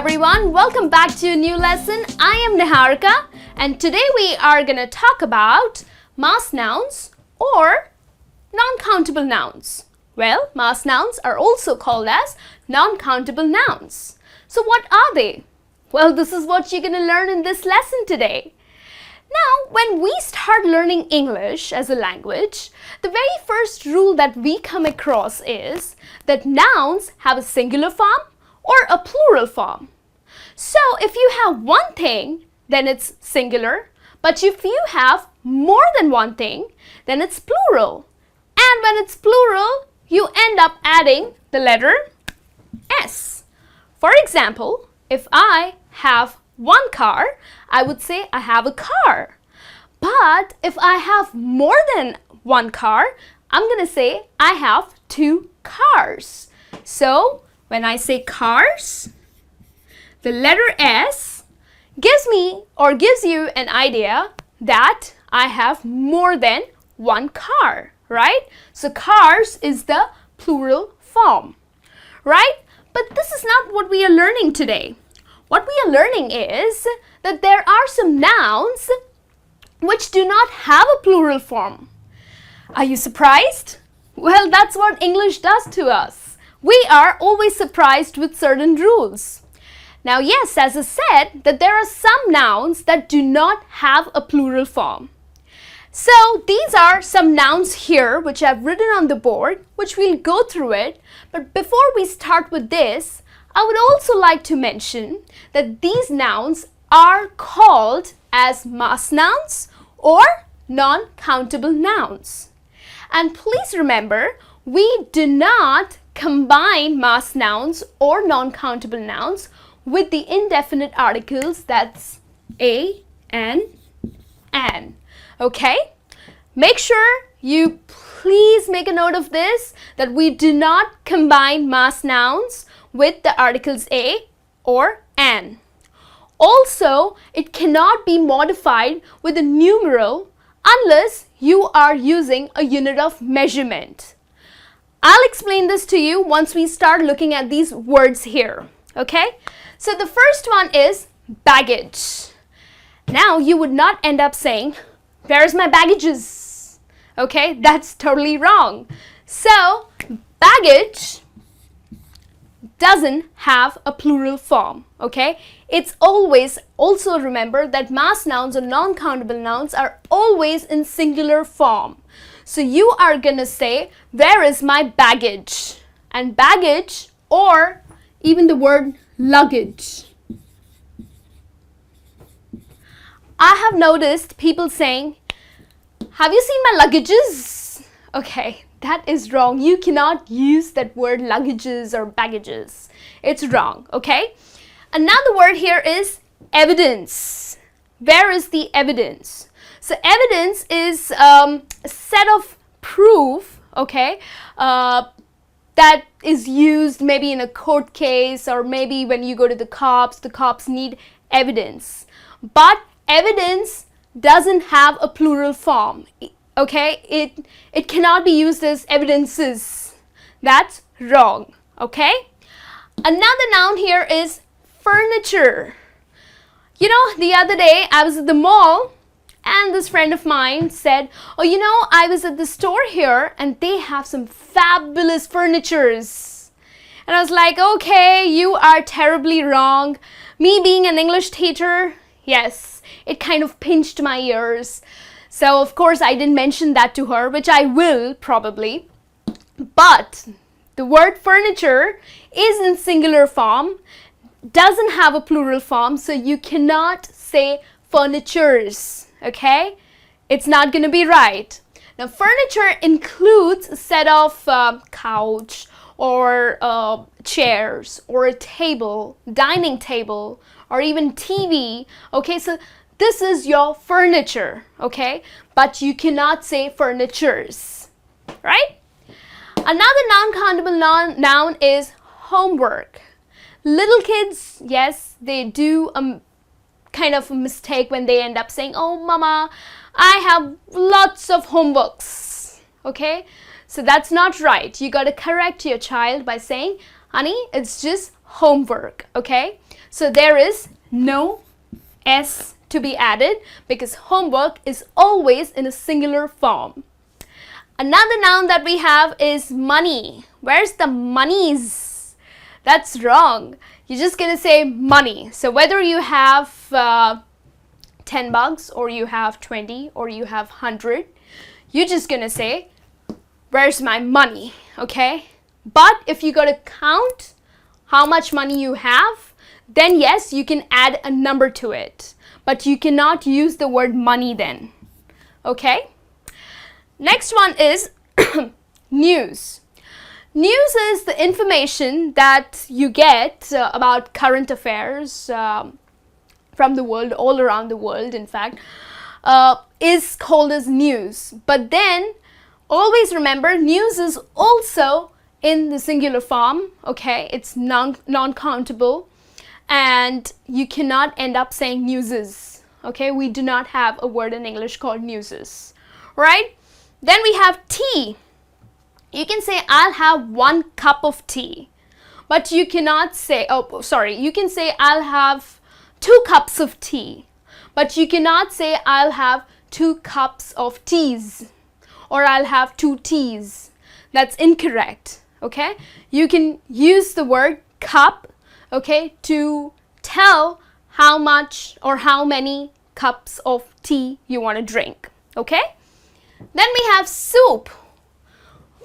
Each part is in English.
everyone, welcome back to a new lesson. I am Niharika and today we are going to talk about mass nouns or non-countable nouns. Well, mass nouns are also called as non-countable nouns. So what are they? Well, this is what you're going to learn in this lesson today. Now, when we start learning English as a language, the very first rule that we come across is that nouns have a singular form or a plural form. So, if you have one thing, then it's singular, but if you have more than one thing, then it's plural. And when it's plural, you end up adding the letter S. For example, if I have one car, I would say I have a car. But if I have more than one car, I'm going to say I have two cars. So, when I say cars, the letter S gives me or gives you an idea that I have more than one car, right? So, cars is the plural form, right? But this is not what we are learning today. What we are learning is that there are some nouns which do not have a plural form. Are you surprised? Well, that's what English does to us. We are always surprised with certain rules. Now, yes, as I said, that there are some nouns that do not have a plural form. So, these are some nouns here which I've written on the board, which we'll go through it. But before we start with this, I would also like to mention that these nouns are called as mass nouns or non-countable nouns. And please remember, we do not combine mass nouns or non-countable nouns with the indefinite articles, that's a and an. Okay? Make sure you please make a note of this, that we do not combine mass nouns with the articles a or an. Also, it cannot be modified with a numeral unless you are using a unit of measurement. I'll explain this to you once we start looking at these words here. Okay? So the first one is baggage. Now, you would not end up saying, "Where's my baggages?" Okay? That's totally wrong. So, baggage doesn't have a plural form, okay? It's always, also remember that mass nouns or non-countable nouns are always in singular form. So you are gonna say, "Where is my baggage?" And baggage, or even the word luggage. I have noticed people saying, "Have you seen my luggages?" Okay. That is wrong. You cannot use that word luggages or baggages. It's wrong, okay? Another word here is evidence. Where is the evidence? So evidence is a set of proof, okay, that is used maybe in a court case or maybe when you go to the cops need evidence. But evidence doesn't have a plural form. Okay, it cannot be used as evidences. That's wrong, okay? Another noun here is furniture. You know, the other day I was at the mall and this friend of mine said, "Oh, you know, I was at the store here and they have some fabulous furnitures." And I was like, "Okay, you are terribly wrong." Me being an English teacher, yes, it kind of pinched my ears. So, of course, I didn't mention that to her, which I will probably. But the word furniture is in singular form, doesn't have a plural form, so you cannot say furnitures, okay? It's not going to be right. Now, furniture includes a set of couch or chairs or a table, dining table, or even TV, okay? So, this is your furniture, okay? But you cannot say furnitures, right? Another non-countable noun is homework. Little kids, yes, they do a kind of a mistake when they end up saying, "Oh, mama, I have lots of homeworks," okay? So that's not right. You got to correct your child by saying, Honey, it's just homework, okay? So there is no S to be added because homework is always in a singular form. Another noun that we have is money. Where's the monies? That's wrong. You're just gonna say money. So whether you have 10 bucks or you have 20 or you have 100, you're just gonna say, where's my money, okay? But if you gotta count how much money you have, then yes, you can add a number to it. But you cannot use the word money then, okay? Next one is news. News is the information that you get about current affairs from the world, all around the world, in fact, is called as news. But then, always remember, news is also in the singular form, okay? It's non-countable. And you cannot end up saying newses, okay? We do not have a word in English called newses, right? Then we have tea. You can say, I'll have 1 cup of tea. But you cannot say, you can say, I'll have 2 cups of tea. But you cannot say, I'll have 2 cups of teas. Or I'll have 2 teas. That's incorrect, okay? You can use the word cup, okay, to tell how much or how many cups of tea you want to drink, okay? Then we have soup.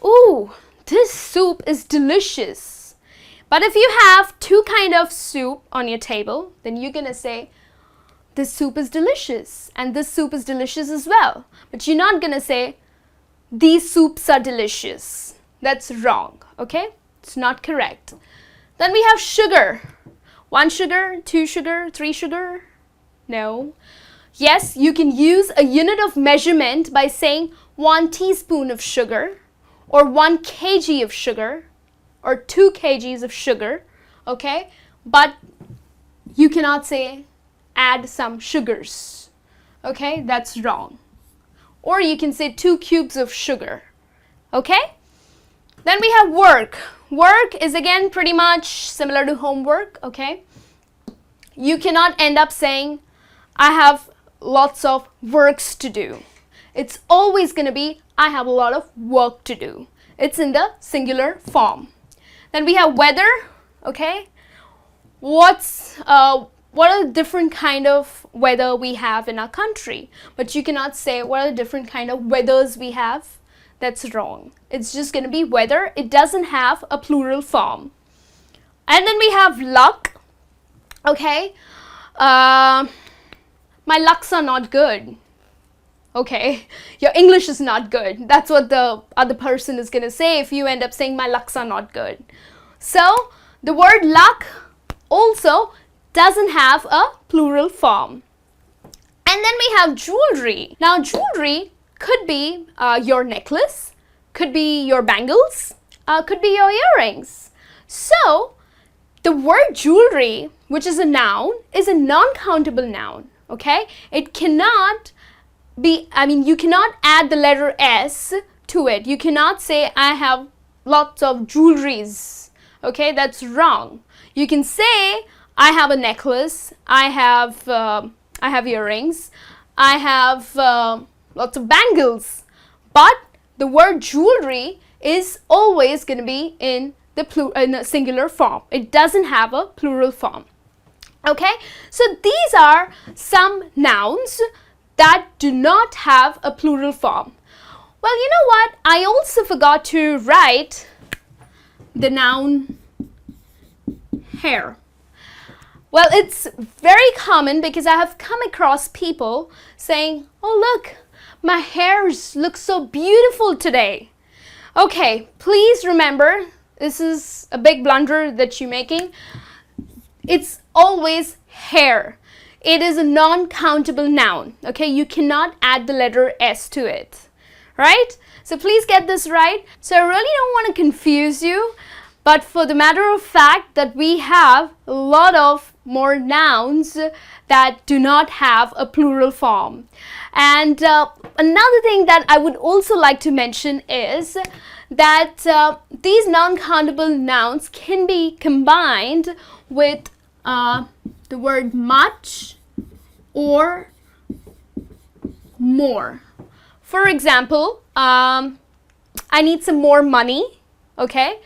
Ooh, this soup is delicious. But if you have 2 kinds of soup on your table, then you're gonna say, this soup is delicious and this soup is delicious as well. But you're not gonna say, these soups are delicious. That's wrong, okay? It's not correct. Then we have sugar. 1 sugar, 2 sugar, 3 sugar? No. Yes, you can use a unit of measurement by saying 1 teaspoon of sugar or 1 kg of sugar or 2 kgs of sugar, okay? But you cannot say add some sugars, okay? That's wrong. Or you can say 2 cubes of sugar, okay? Then we have work. Work is again pretty much similar to homework, okay? You cannot end up saying, I have lots of works to do. It's always going to be, I have a lot of work to do. It's in the singular form. Then we have weather, okay? What are the different kind of weather we have in our country? But you cannot say, what are the different kind of weathers we have? That's wrong. It's just going to be weather. It doesn't have a plural form. And then we have luck. Okay. My lucks are not good. Okay. Your English is not good. That's what the other person is going to say if you end up saying my lucks are not good. So, the word luck also doesn't have a plural form. And then we have jewelry. Now, jewelry could be your necklace, could be your bangles, could be your earrings. So, the word jewelry, which is a noun, is a non-countable noun, okay? It cannot be, you cannot add the letter S to it. You cannot say, I have lots of jewelries, okay? That's wrong. You can say, I have a necklace, I have earrings, I have lots of bangles, but the word jewelry is always going to be in a singular form. It doesn't have a plural form. Okay, so these are some nouns that do not have a plural form. Well, you know what? I also forgot to write the noun hair. Well, it's very common because I have come across people saying, oh look, my hair looks so beautiful today. Okay, please remember, this is a big blunder that you're making. It's always hair. It is a non-countable noun. Okay, you cannot add the letter S to it. Right? So please get this right. So I really don't want to confuse you, but for the matter of fact that we have a lot of more nouns that do not have a plural form. And another thing that I would also like to mention is that these non-countable nouns can be combined with the word much or more. For example, I need some more money, okay?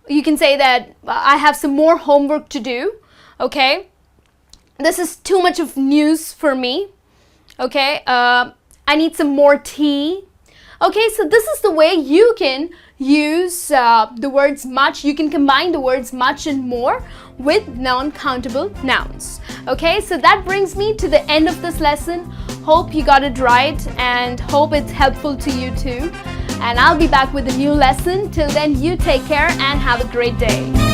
You can say that I have some more homework to do, okay? This is too much of news for me, okay? I need some more tea. Okay, so this is the way you can use the words much. You can combine the words much and more with non-countable nouns. Okay, so that brings me to the end of this lesson. Hope you got it right and hope it's helpful to you too. And I'll be back with a new lesson. Till then, you take care and have a great day.